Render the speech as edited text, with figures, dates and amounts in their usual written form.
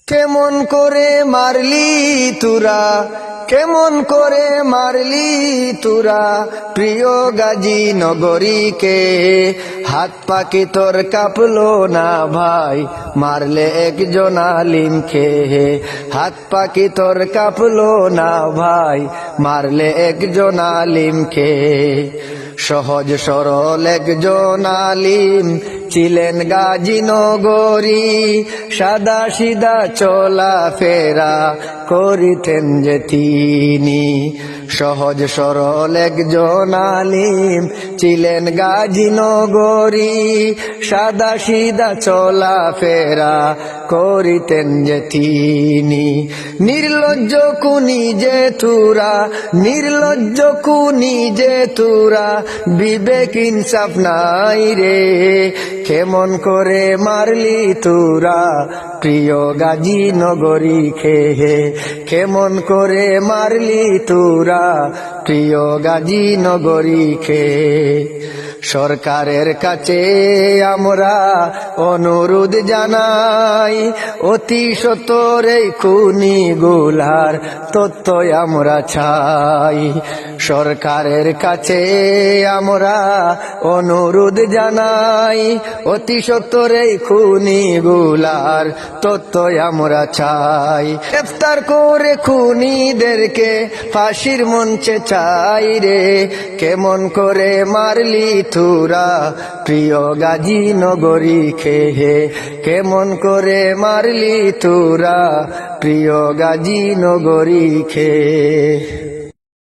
কেমন করে মারলি তোরা, কেমন করে মারলি তোরা প্রিয় গাজী নগরীকে। হাত পাকি তোর কাঁপলো না ভাই, মারলে একজন আলিমকে। হাত পাকি তোর কাঁপলো না ভাই, মারলে একজন আলিমকে। সহজ সরল একজন আলিম ছিলেন গাজী নগরী, সাদা সিধা চলা ফেরা করিতেন যে তিনি। সহজ সরল একজন আলিম ছিলেন গাজী নগরী, সাদা সিধা চলা ফেরা করিতেন যে তিনি। নির্লজ্জ কুনি যে তোরা, নির্লজ্জ কুনি যে তোরা, বিবেক ইনসাফ নাই রে। কেমন করে মারলি তোরা প্রিয় গাজী নগরীকে। কেমন করে মারলি তোরা প্রিয় গাজী নগরীকে। সরকারের কাছে আমরা অনুরোধ জানাই, অতি সত্বর এই খুনিগুলার তথ্য আমরা চাই। সরকারের কাছে আমরা অনুরোধ জানাই, অতি সত্বর এই খুনিগুলার তথ্য আমরা চাই। গ্রেফতার করে খুনিদেরকে ফাঁসির মঞ্চে চাই রে। কেমন করে মারলি তোরা প্রিয় গাজী নগরীকে। কেমন করে মারলি তোরা প্রিয় গাজী নগরীকে।